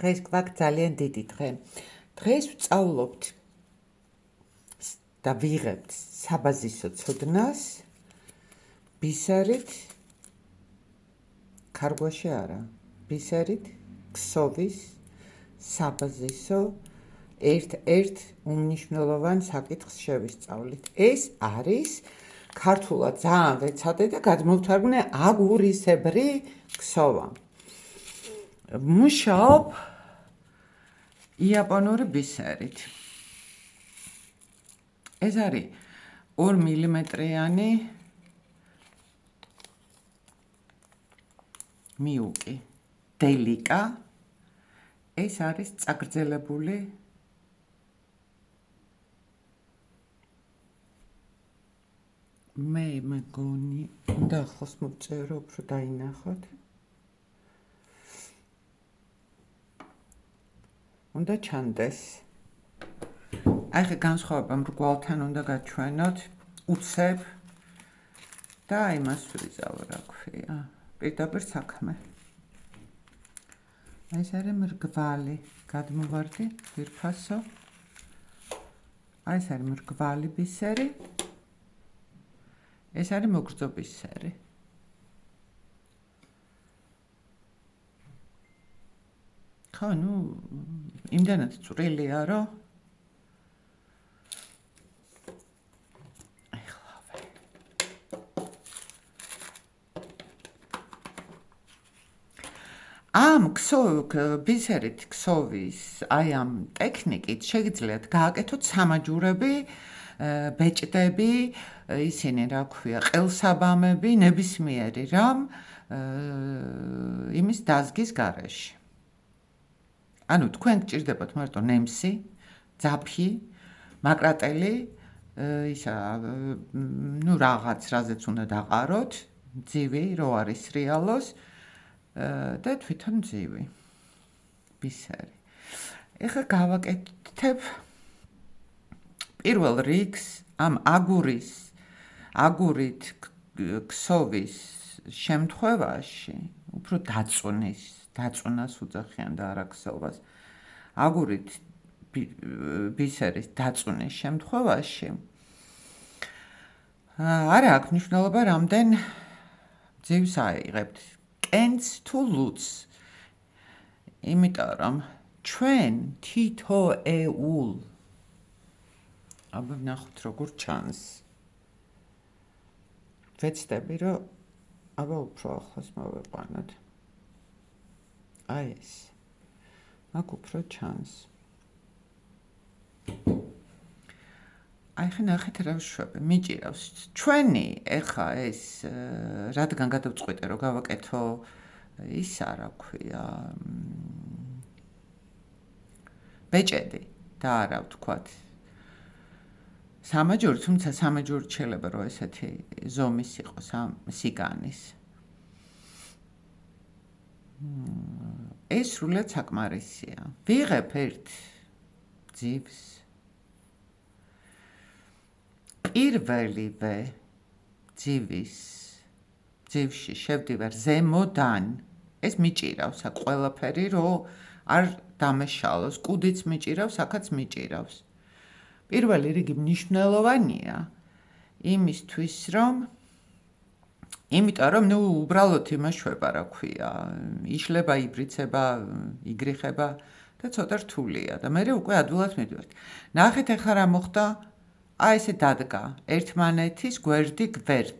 დღეს გვაქვს ძალიან დიდი დღე. დღეს ვწავლობთ და ვიღებთ საბაზისო ცოდნას ბისერით ქარგვაში არა, ბისერით ქსოვის საბაზისო ერთ უმნიშვნელოვან საკითხს შევისწავლით. ეს არის ქართულად ძალიან ვეცადე და გადმოვთარგმნე აგურისებრი ქსოვა. მუშაობ იაპონური ბისერით. ეს არის 2 მილიმეტრიანი მიუკი. დელიკა. ეს არის წაგრძელებული მე მეგონი უნდა ახოს მოვწერო უფრო დაინახოთ. უნდა ჩანდეს. აი ხე განსხვავება მრგვალთან უნდა გაჩვენოთ, უცებ და იმას ვიზავ რა ქვია. პირდაპირ საქმე. ეს არის მრგვალი, გადმოვარდი ვირფასო. აი ეს არის მრგვალი ბისერი. ეს არის მოგრძო ბისერი. ხო, ნუ იმდანაც წვრილია, რომ ამ ბისერით ქსოვის აი ამ ტექნიკით შეგიძლიათ გააკეთოთ სამაჯურები, ბეჭდები, ისინი რა ქვია, ყელსაბამები, ნებისმიერი რამ იმის დაზგის გარეშე. ანუ თქვენ გჭირდებათ მარტო ნემსი, ძაფი, მაკრატელი, ისა ნუ რაღაც რაზეც უნდა დაყაროთ, ძივი რო არის რეალოს და თვითონ ძივი. ბისერი. ეხლა გავაკეთებ პირველ რიგს ამ აგურით ქსოვის შემთხვევაში, უფრო დაწუნას უძახიან და არა ქსოვას. აგურით ბისერის დაწუნის შემთხვევაში არა აქვს მნიშვნელობა რამდენ ძივს აიღებთ. კენც თუ ლუც. იმიტომ რომ ჩვენ თითოეულ აბა ვნახოთ როგორ ჩანს. ვეცდები რომ აბა უფრო ახლოს მოვეყვანოთ. აი ეს. აქ უფრო ჩანს. აი ხე ნახეთ რა ვშვები, მიჭირავს. ჩვენი ეხა ეს რადგან გადავწყვიტე რომ გავაკეთო ისა რა ქვია ბეჭედი და არა ვთქვათ სამაჯური, თუმცა სამაჯური შეიძლება რომ ესეთი ზომის იყოს ამ სიგანის. ეს სრულად საკმარისია. ვიღებ ერთ ძივს. პირველივე ძივში შევდივარ ზემოდან. ეს მიჭირავს აქ ყველაფერი რომ არ დამეშალოს. კუდიც მიჭირავს, აქაც მიჭირავს. პირველი რიგი მნიშვნელოვანია იმისთვის რომ იმიტომ რომ ნუ უბრალოდ იმაშვება რა ქვია, იშლება, იბრიცება, იგრიხება და ცოტა რთულია და მე უკვე ადვილად მივიდივართ. ნახეთ ახლა რა მოხდა? აი ესე დადგა ერთმანეთის გვერდი გვერდ.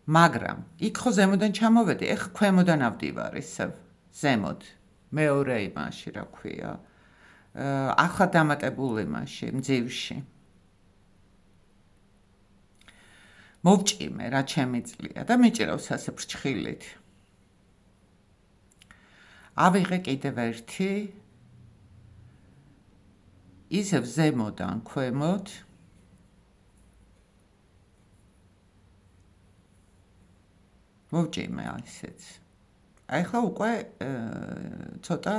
მაგრამ იქ ხო ზემოდან ჩამოვედი, ეხლა ქვემოდან ავდივარ ისევ ზემოთ. მეორე იმაში რა ქვია. ახლა დამატებულ იმაში, მძივში. მოვჭიმე რა შემიძლია და მიჭირავს ასე ფრჩხილით. ავიღე კიდევ ერთი ისევ ზემოდან ქვემოთ. მოვჭიმე ასეც. აი ხა უკვე ცოტა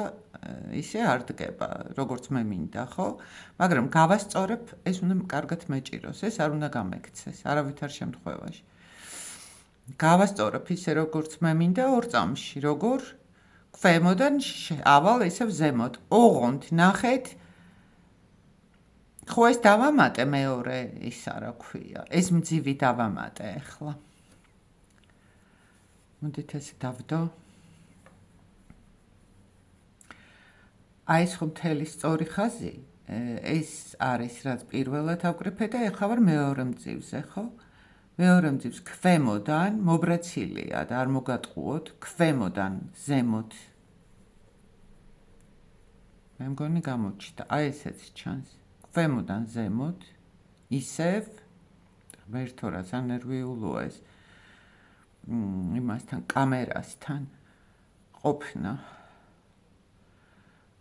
ისე არ დგება, როგორც მე მინდა, ხო? მაგრამ გავასწორებ, ეს უნდა კარგად მეჭიროს, ეს არ უნდა გამექცეს, არავითარ შემთხვევაში. გავასწორებ ისე, როგორც მე მინდა 2 წამში, როგორ ქვემოდან ავალ ისევ ზემოთ. ოღონდ ნახეთ ხო ეს დავამატე მეორე ისა რა ქვია. ეს მძივი დავამატე ახლა. მოდით ესე დავდო. აი ეს ხო მთელი სწორი ხაზი. ეს არის რაც პირველად ავკრიფე და ეხლა ვარ მეორე მძივზე, ხო? მეორე მძივს ქვემოდან მობრაცილია და არ მოგატყუოთ, ქვემოდან ზემოთ. მე მგონი გამოჩნდა. აი ესეც ჩანს. ქვემოდან ზემოთ ისევ ვერთო რა სანერვიულოა ეს იმასთან კამერასთან ყოფნა.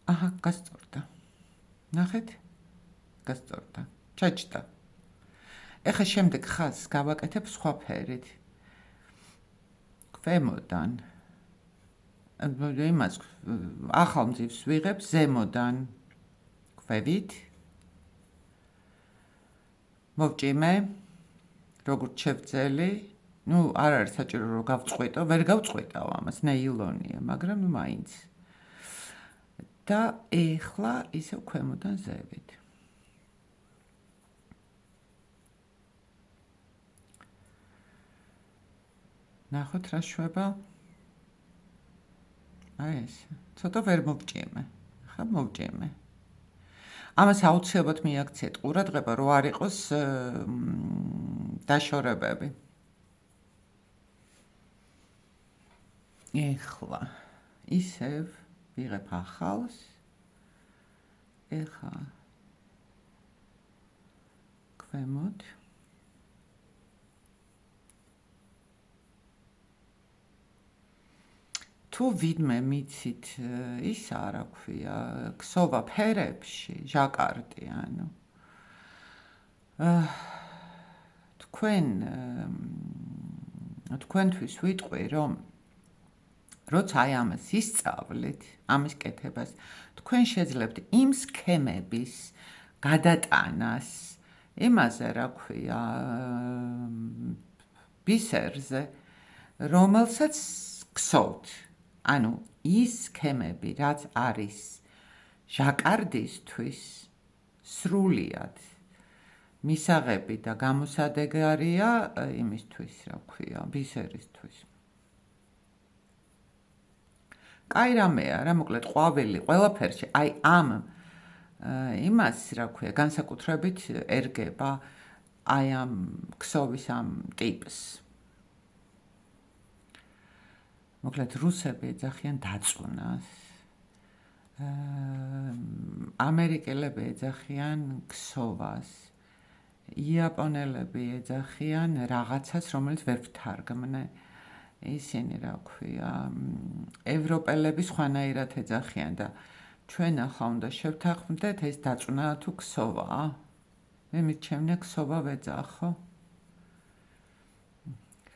აჰა, გასწორდა. ნახეთ? გასწორდა. ჩაჭდა. ეხლა შემდეგ ხაზს გავაკეთებ სხვა ფერით. ქვემოდან იმას ახალ მძივს ვიღებ ზემოდან ქვევით. მოვჭიმე როგორც შევძელი. ნუ არ არის საჭირო რომ გავწყვეტო, ვერ გავწყვეტავ ამას, ნეილონია, მაგრამ მაინც. და ეხლა ისევ ქვემოდან ზევით. ნახოთ რა შვება. აი ეს. ცოტა ვერ მოვჭიმე. ხა მოვჭიმე. ამას აუცილებლად მიაქციეთ ყურადღება, რომ არ იყოს დაშორებები. ეხლა ისევ ვიღებ ახალს. ეხლა ქვემოთ თუ ვინმე მიცით ისა რა ქვია, ქსოვა ფერებში, ჟაკარტი, ანუ თქვენთვის ვიტყვი, რომ როცა აი ამას ისწავლით, ამის კეთებას, თქვენ შეძლებთ იმ სქემების გადატანას, იმაზე რა ქვია, ბისერზე, რომელსაც ქსოვთ. ანუ ის სქემები, რაც არის ჟაკარდისთვის სრულიად მისაღები და გამოსადეგარია იმისთვის, რა ქვია, ბისერისთვის. კაი რამეა რა, მოკლედ ყვავილი ყველაფერში, აი ამ იმას, რა ქვია, განსაკუთრებით ერგება აი ამ ქსოვის ამ ტიპს. მოკლედ რუსები ეძახიან დაწუნას. ამერიკელები ეძახიან ქსოვას. იაპონელები ეძახიან რაღაცას, რომელიც ვერ ვთარგმნე. ისინი რა ქვია, ევროპელები სხვანაირად ეძახიან და ჩვენ ახლა უნდა შევთანხმდეთ ეს დაწუნა თუ ქსოვაა. მე მიჩემნე ქსოვა ვეძახო.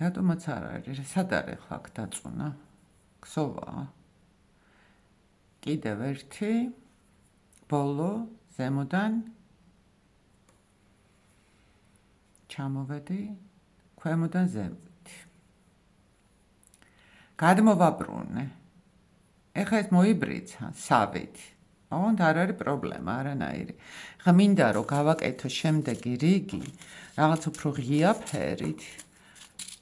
რატომაც არ არის, სად არის ახლა აქ დაწუნა? ქსოვაა. კიდევ ერთი ბოლო ზემოდან ჩამოვედი ქვემოდან ზემოთ. გადმოვაბრუნე. ეხლა ეს მოიბრიცა სავით. ოღონდ არ არის პრობლემა არანაირი. ხა მინდა რომ გავაკეთო შემდეგი რიგი რაღაც უფრო ღია ფერით.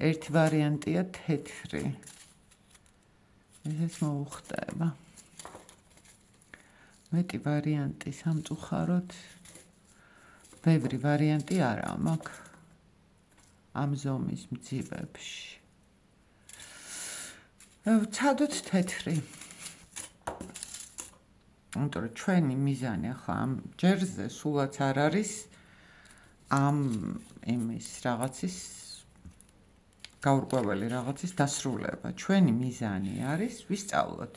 ერთი ვარიანტია თეთრი. ეს მოუხდება. მეტი ვარიანტი სამწუხაროდ ბევრი ვარიანტი არა მაქვს ამ ზომის მძივებში. ვცადოთ თეთრი. იმიტომ რომ ჩვენი მიზანი ახლა ამ ჯერზე სულაც არ არის ამ იმის რაღაცის გაურკვეველი რაღაცის დასრულება. ჩვენი მიზანი არის ვისწავლოთ.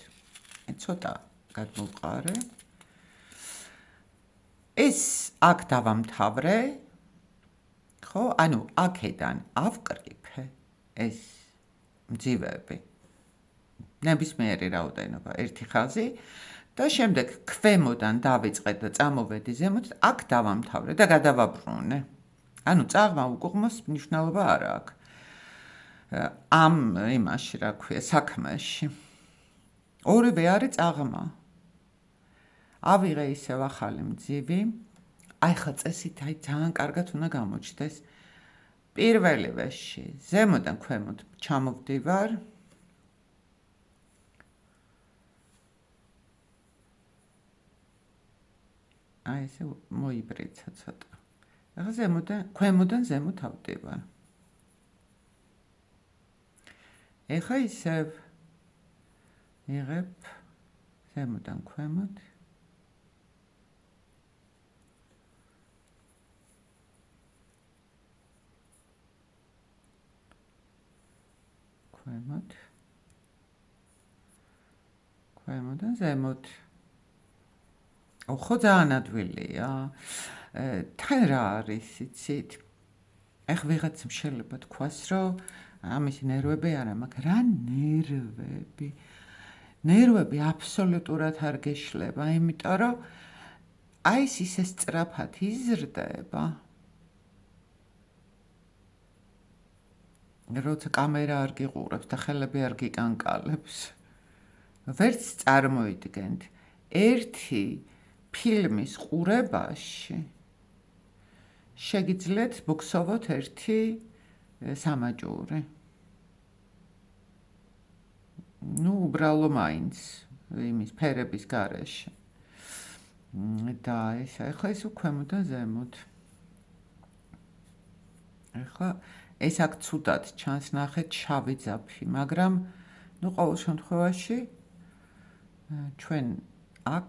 ცოტა გადმოვყარე. ეს აქ დავამთავრე. ხო, ანუ აქედან ავკრიფე ეს მძივები. ნებისმიერი რაოდენობა, ერთი ხაზი და შემდეგ ქვემოდან დავიწყე და წამოვედი ზემოთ, აქ დავამთავრე და გადავაბრუნე. ანუ წაღმა უკუღმოს მნიშვნელობა არ აქვს. ამ იმაში რა ქვია, საქმეში. ორივე არის წაღმა. ავიღე ისევ ახალი მძივი. აი ხა წესით აი ძალიან კარგად უნდა გამოჩნდეს. პირველი ვეში ზემოდან ქვემოთ ჩამოვდივარ. აი ესე მოიბრიცა ცოტა. ახლა ქვემოდან ზემოთ ავდივარ. ეხა ისევ იღებ ზემოდან ქვემოთ. ქვემოდან ზემოთ. ხო ძალიან ადვილია. თან რა არის, იცით? ეხლა ვიღაცამ შეიძლება თქვას, რომ ამისი ნერვები არა მაქვს. რა ნერვები? ნერვები აბსოლუტურად არ გეშლება, იმიტომ რომ აი ეს ისე სწრაფად იზრდება. როცა კამერა არ გიყურებს და ხელები არ გიკანკალებს. ვერც წარმოიდგენთ ერთი ფილმის ყურებაში შეგიძლიათ მოგსოვოთ ერთი სამაჯური. უბრალო მაინც იმის ფერების გარეშე. და ეხლა ეს ქვემოდან ზემოთ. ეხლა ეს აქ ცუდად ჩანს ნახეთ შავი ძაფი, მაგრამ ყოველ შემთხვევაში ჩვენ აქ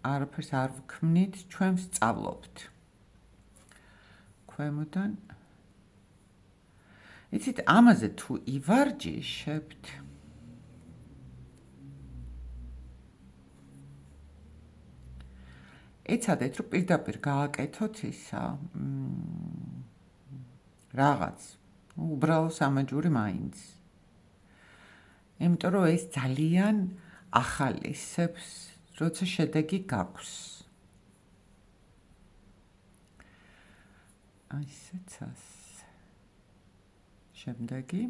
არაფერს არ ვქმნით, ჩვენ ვსწავლობთ. ქვემოდან. იცით, ამაზე თუ ივარჯიშებთ, ეცადეთ, რომ პირდაპირ გააკეთოთ ისა რაღაც, უბრალო სამაჯური მაინც. იმიტომ რომ ეს ძალიან ახალისებს, როცა შედეგი გაქვს. აი ესეც. შემდეგი.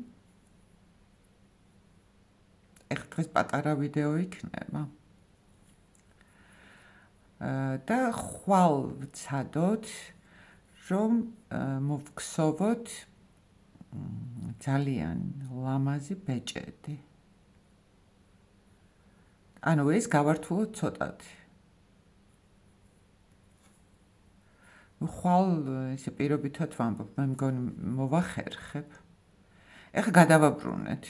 ეხლა დღეს პატარა ვიდეო იქნება. და ხვალ ვცადოთ, რომ მოვგსოვოთ ძალიან ლამაზი ბეჭედი. ანუ ეს გავართულოთ ცოტათი. ხვალ ესე პირობითად ვამბობ, მე მგონი მოვახერხებ. ეხლა გადავაბრუნეთ.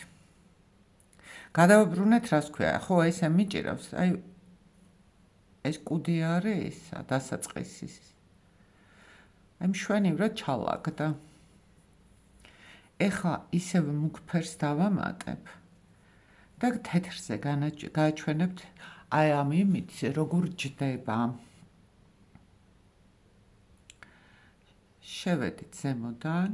გადავაბრუნეთ, რას ქვია? ხო, ესე მიჭირავს, აი ეს კუდი არის ისა დასაწყისის. აი მშვენივრად ჩალაგდა. ეხლა ისევ მუქ ფერს დავამატებ და თეთრზე გააჩვენებთ აი ამ იმითზე როგორ ჯდება. შევედით ზემოდან.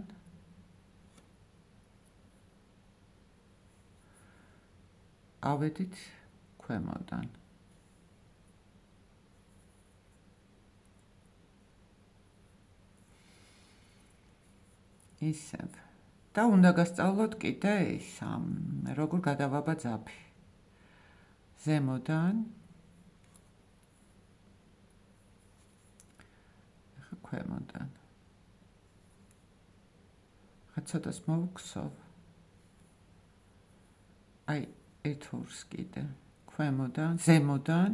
ავედით ქვემოდან. ისევ. და უნდა გასწავლოთ კიდე ის როგორ გადავაბა ძაფი. ზემოდან. ახლა ქვემოდან. ხა ცოტას მოვგსოვ. აი ერთ ორს კიდე. ქვემოდან, ზემოდან.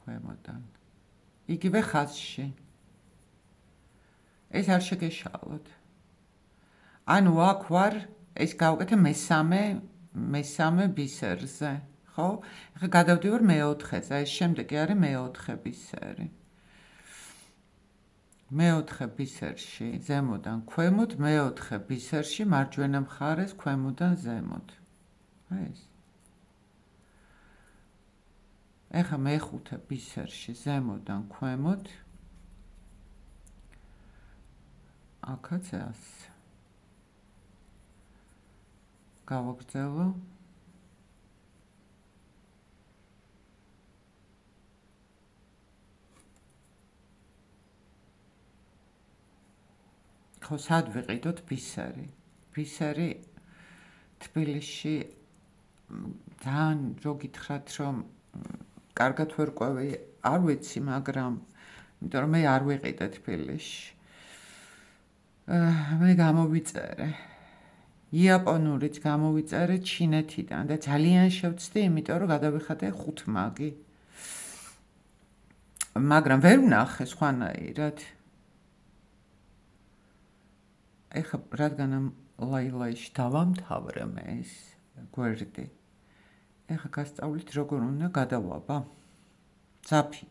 ქვემოდან. იგივე ხაზში. ეს არ შეგეშალოთ. ანუ აქ ვარ, ეს გავუკეთე მესამე ბისერზე, ხო? ეხლა გადავდივარ მეოთხეზე, ეს შემდეგი არის მეოთხე ბისერი. მეოთხე ბისერში ზემოდან ქვემოთ, მეოთხე ბისერში მარჯვენა მხარეს ქვემოდან ზემოთ. აი ეს. ეხლა მეხუთე ბისერში ზემოდან ქვემოთ. აქაც ასე. გავაგრძელო. ხო სად ვიყიდოთ ბისერი? ბისერი თბილისში ძალიან რო გითხრათ რომ კარგად ვერ ყვევი, არ ვიცი, მაგრამ იმიტომ რომ მე არ ვიყიდე თბილისში. მე გამოვიწერე. იაპონურიც გამოვიწერე ჩინეთიდან და ძალიან შევცდი, იმიტომ რომ გადავიხადე 5 მაგი. მაგრამ ვერ ვნახე სხვანაირად. ეხლა რადგან ამ ლაილაიში დავამთავრე მე ეს გვერდი. ეხლა გასწავლით როგორ უნდა გადავაბა. ძაფი.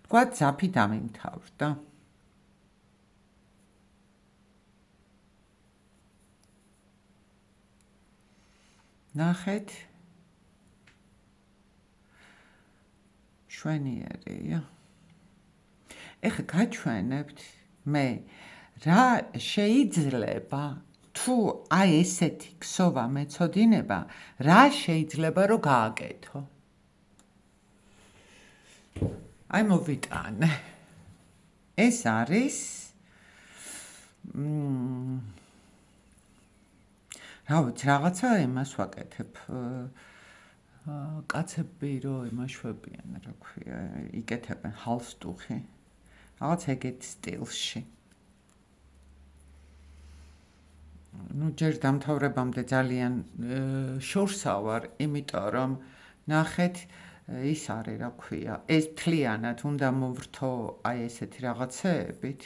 თქვა ძაფი დამიმთავრდა. ნახეთ. შვენიერია. ეხლა გაჩვენებთ მე რა შეიძლება თუ აი ესეთი ქსოვა მეწოდინება, რა შეიძლება რომ გააკეთო. აი მოვიტანე. ეს არის რა ვიცი, რაღაცა იმას ვაკეთებ. კაცები რო იმაშვებიან, რა ქვია, იკეთებენ ჰალსტუხი. რაღაც ეგეთ სტილში. ჯერ დამთავრებამდე ძალიან შორსა ვარ, იმიტომ რომ ნახეთ ის არის, რა ქვია, ეს მთლიანად უნდა მოვრთო აი ესეთი რაღაცეებით.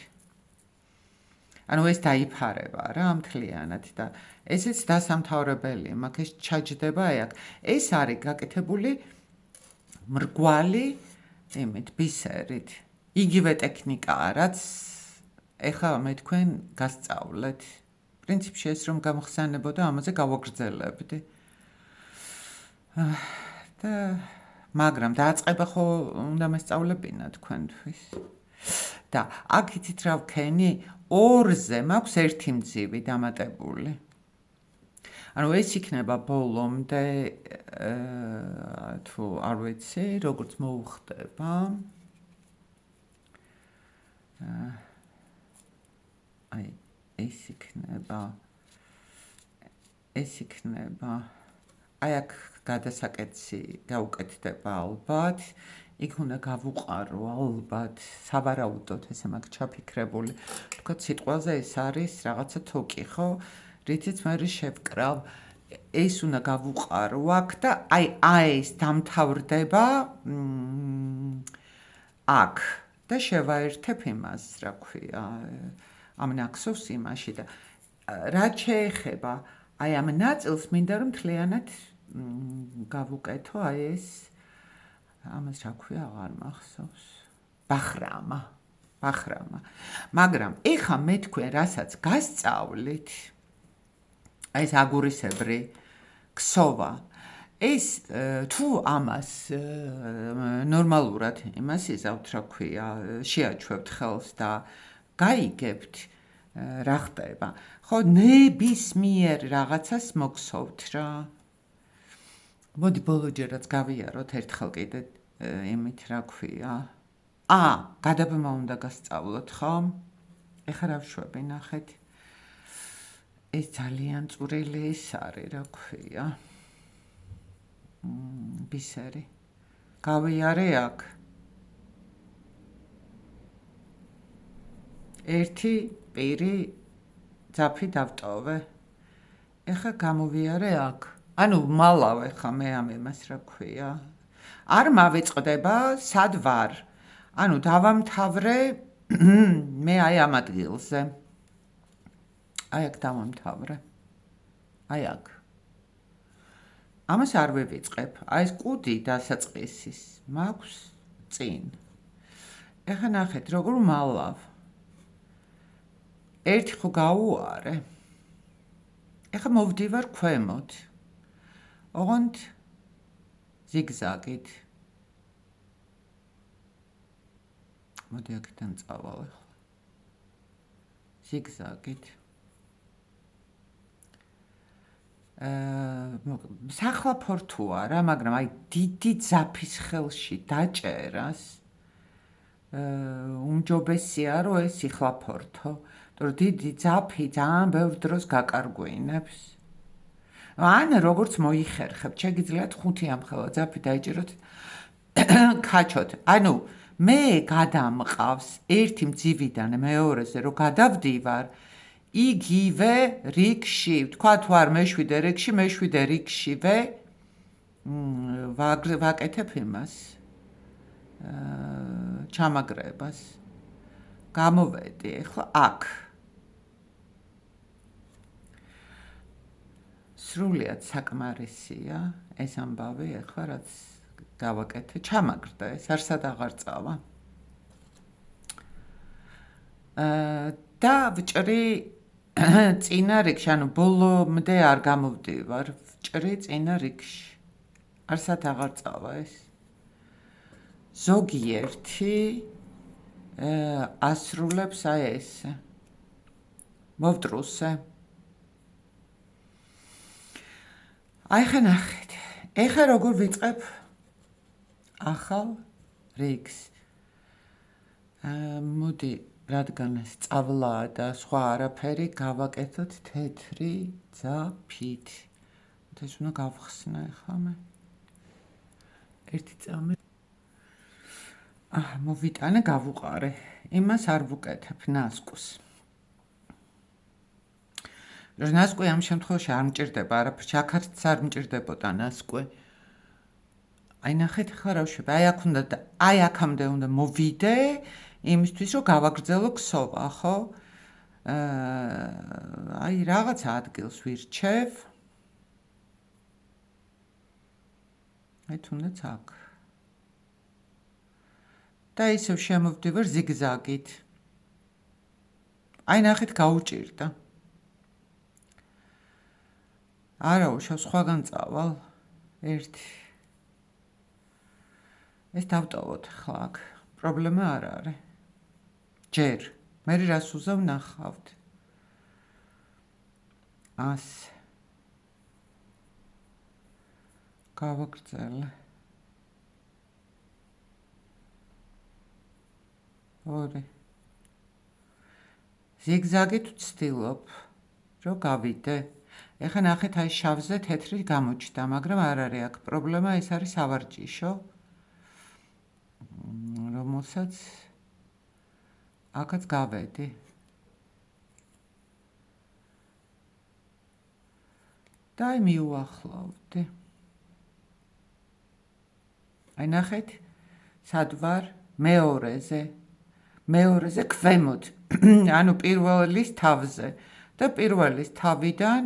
ანუ ეს დაიფარება რა მთლიანად და ესეც დასამთავრებელია, მაგ ეს ჩაჯდება აი აქ. ეს არის გაკეთებული მრგვალი იმით ბისერით. იგივე ტექნიკაა, რაც ეხლა მე თქვენ გასწავლეთ. პრინციპში ეს რომ გამხსენებოდა, ამაზე გავაგრძელებდი. და მაგრამ დააწყება ხო უნდა მესწავლებინა თქვენთვის. და აქ იცით რა ვქენი, 2-ზე მაქვს 1 მძივი დამატებული. ანუ ეს იქნება ბოლომდე თუ არ ვიცი, როგორც მოუხდება. აი ეს იქნება აი აქ გადასაკეთsi გაუკეთდება ალბათ. იქ უნდა გავუყარო ალბათ, სავარაუდოდ ესე მაგ ჩაფიქრებული. თქვა სიტყვაზე ეს არის რაღაცა თოკი, ხო? რითიც მე შევკრავ. ეს უნდა გავუყარო აქ და აი ეს დამთავრდება აქ და შევაერთებ იმას, რა ქვია, ამ ნაკსოვს იმაში და რაც შეეხება აი ამ ნაწილს მინდა რომ მთლიანად გავუკეთო აი ეს ამას რა ქვია აღარ მახსოვს. ბახრამა. მაგრამ ეხა მე თქვენ რასაც გასწავლით აი ეს აგურისებრი ქსოვა ეს თუ ამას ნორმალურად იმას იზავთ, რა ქვია, შეაჩვევთ ხელს და გაიგებთ რა ხდება. ხო, ნებისმიერ რაღაცას მოგსოვთ რა. მოდი ბოლოჯერაც გავიაროთ ერთხელ კიდე იმით, რა ქვია. გადაბმა უნდა გასწავლოთ, ხო? ეხლა რა ვშვები, ნახეთ. ეს ძალიან წვრილი ის არის, რა ქვია. ბისერი. გავიარე აქ. ერთი პირი ძაფი დავტოვე. ეხლა გამოვიარე აქ. ანუ მალავ ეხლა მე ამ იმას რა ქვია. არ მავიწყდება, სად ვარ. ანუ დავამთავრე მე აი ამ ადგილზე. აი აქ დავამთავრე. აი აქ. ამას არ ვივიწყებ. აი ეს კუდი დასაწყისის მაქვს წინ. ეხლა ნახეთ, როგორ მალავ. ერთი ხო გაუარე. ეხლა მოვდივარ ქვემოთ. ოღონდ ზიგზაგით. მოდი აქედან წავალ ახლა. ზიგზაგით. სახლაფორთუა რა, მაგრამ აი დიდი ძაფის ხელში დაჭერას უმჯობესია რომ ეს იხლაფორთო. რომ დიდი ძაფი ძალიან ბევრ დროს გაკარგვინებს. ან როგორც მოიხერხებთ, შეგიძლიათ 5 ამხელა ძაფი დაიჭიროთ ქაჩოთ. ანუ მე გადამყავს ერთი მძივიდან მეორეზე რომ გადავდივარ იგივე რიგში, თქვათ ვარ მე-7 რიგში, მე-7 რიგშივე ვაკეთებ იმას. ჩამაგრებას. გამოვედი ახლა აქ. სრულიად საკმარისია ეს ამბავი ახლა რაც დავაკეთე, ჩამაგრდა ეს არსად აღარ წავა. და ვჭრი წინა რიგში, ანუ ბოლომდე არ გამოვდივარ, ვჭრი წინა რიგში. არსად აღარ წავა ეს. ზოგიერთი ასრულებს აი ესე. მოვტრუსე. აი ხა ნახეთ. ეხა როგორ ვიწყებ ახალ რიგს. მოდი, რადგან სწავლაა და სხვა არაფერი გავაკეთოთ თეთრი ძაფით. ეს უნდა გავხსნა ახლა მე. ერთი წამი. მოვიტანე, გავუყარე. იმას არ ვუკეთებ ნასკუს. ნასკვი ამ შემთხვევაში არ მჭირდება, არაფერს აქაც არ მჭირდებოდა ნასკვი. აი ნახეთ ხა რა ვშვები, აი აქამდე უნდა მოვიდე, იმისთვის რომ გავაგრძელო ქსოვა, ხო? აი რაღაც ადგილს ვირჩევ. აი თუნდაც აქ. და ისევ შემოვდივარ ზიგზაგით. აი ნახეთ გაუჭირდა. არა უშავ სხვაგან წავალ. ერთი. ეს დავტოვოთ ახლა აქ. პრობლემა არ არის. ჯერ. მე რას უზავ ნახავთ. ასე. გავაგრძელე. ორი. ზიგზაგით ვცდილობ, რომ გავიდე. ეხლა ნახეთ აი შავზე თეთრი გამოჩნდა, მაგრამ არ არის აქ პრობლემა, ეს არის სავარჯიშო. რომელსაც აქაც გავედი. და აი მიუახლოვდი. აი ნახეთ, სად ვარ? მეორეზე ქვემოთ. ანუ პირველის თავზე და პირველის თავიდან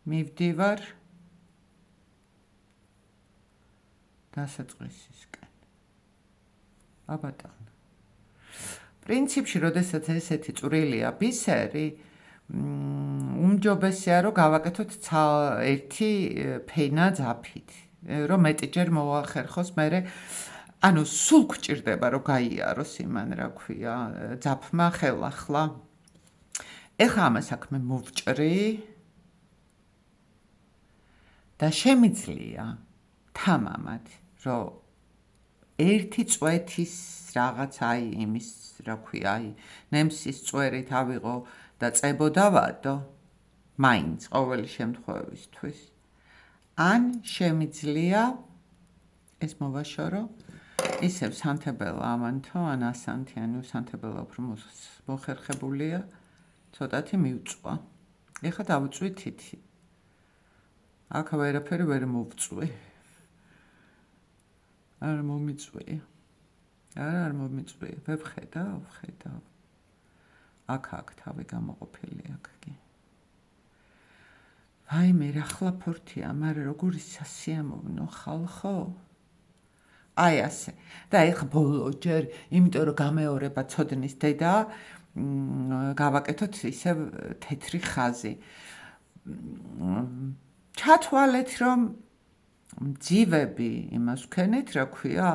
მივდივარ დასაწყისისკენ. აბატონო. პრინციპში, როდესაც ესეთი წვრილია ბისერი, უმჯობესია რომ გავაკეთოთ ერთი ფენა ძაფით, რომ მეტიჯერ მოახერხოს მერე ანუ სულ გვჭირდება რომ გაიაროს იმან რა ქვია ძაფმა ხელახლა. ეხლა ამას აქ მე მოვჭრი და შემიძლია თამამად რომ ერთი წვეთის რაღაც აი იმის რა ქვია აი ნემსის წვერით ავიღო და წებოდავადო მაინც ყოველი შემთხვევისთვის. ან შემიძლია ეს მოვაშორო ისევ სანთებელა ამანთო ან ასანთი ანუ სანთებელა უფრო მოხერხებულია ცოტათი მივწვა. ეხლა დავწვი თითი. აქ ვერაფერი ვერ მოვწვი. არ მომიწვი. არ მომიწვი. ვხედავ. აქ თავი გამოყოფილი აქ კი. ვაიმე რა ხლაფორთია, მაგრამ როგორი სასიამოვნო ხალხო. აი ასე. და ეხლა ბოლო ჯერ, იმიტომ რომ გამეორება ცოდნის დედა, გავაკეთოთ ისევ თეთრი ხაზი. ჩათვალეთ რომ მძივები იმას ვქენით, რა ქვია,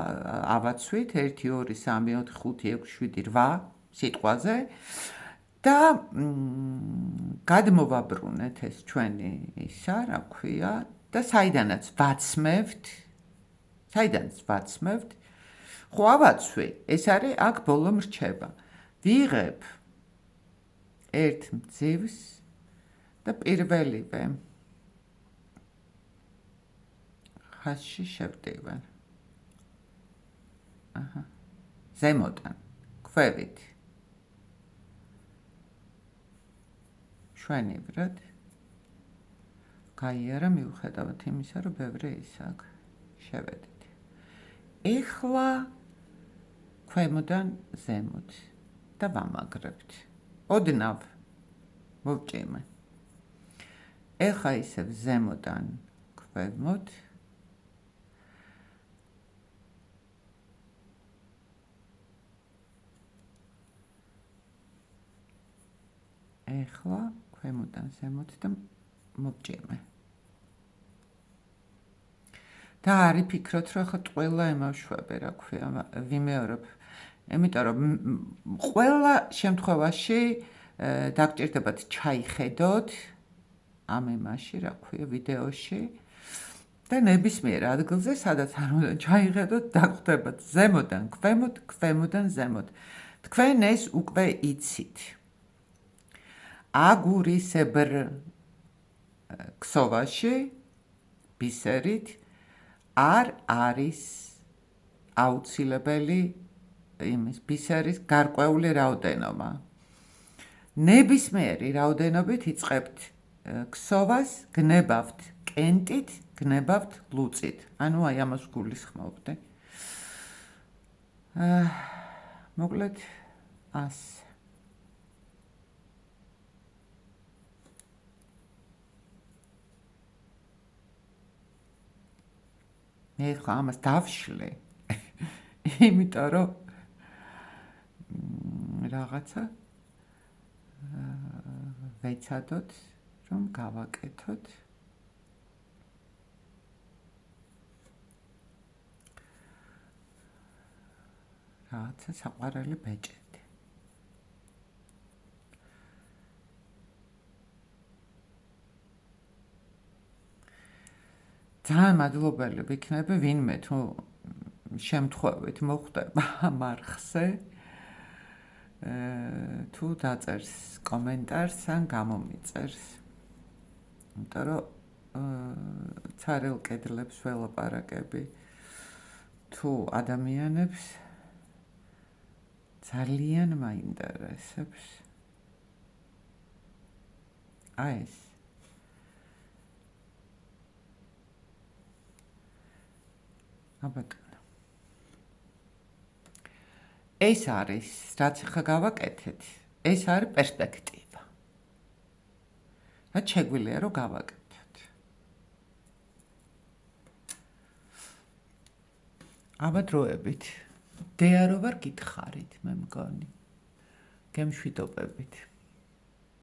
ავაცვით 1 2 3 4 5 6 7 8 სიტყვაზე და გადმოვაბრუნეთ ეს ჩვენი ისა, რა ქვია, და საიდანაც ვაცმევთ, ხო ავაცვი, ეს არის აქ ბოლო მრჩება. ვიღებ ერთ მძივს და პირველივე ხაზში შევდივარ. ზემოდან, ქვევით. შვენივრად. გაიარა მიუხედავად იმისა, რომ ბევრი ის აქ შევედით. ეხლა ქვემოდან ზემოთ და ვამაგრებთ. ოდნავ მოვჭიმე. ეხლა ისევ ზემოდან ქვემოთ. ეხლა ქვემოდან ზემოთ და მოვჭიმე. და არ იფიქროთ, რომ ხა ყველა ემავშვები, რა ქვია, ვიმეორებ. იმიტომ რომ ყველა შემთხვევაში დაგჭირდებათ ჩაიხედოთ ამ იმაში, რა ქვია, ვიდეოში და ნებისმიერ ადგილზე, სადაც არ უნდა ჩაიხედოთ, დაგვხვდებათ ზემოდან ქვემოთ, ქვემოდან ზემოთ. თქვენ ეს უკვე იცით. აგურისებრ ქსოვაში ბისერით არ არის აუცილებელი იმის ბისერის გარკვეული რაოდენობა. ნებისმიერი რაოდენობით იწყებთ ქსოვას, გნებავთ კენტით, გნებავთ ლუწით. ანუ აი ამას გულისხმობდი. მოკლედ ასე. მე ხა ამას დავშლე. იმიტომ რომ რაღაცა ვეცადოთ, რომ გავაკეთოთ. რაღაცა საყვარელი ბეჭედი. ძალიან მადლობელი ვიქნები ვინმე თუ შემთხვევით მოხვდება ამ არხზე თუ დაწერს კომენტარს ან გამომიწერს. იმიტომ რომ ცარელ კედლებს ველაპარაკები თუ ადამიანებს ძალიან მაინტერესებს. აი ეს აბატონო. ეს არის, რაც ხა გავაკეთეთ, ეს არის პერსპექტივა. რაც შეგვიძლია რომ გავაკეთოთ. აბა დროებით. დეა რო ვარ გითხარით, მე მგონი. გემშვიდობებით.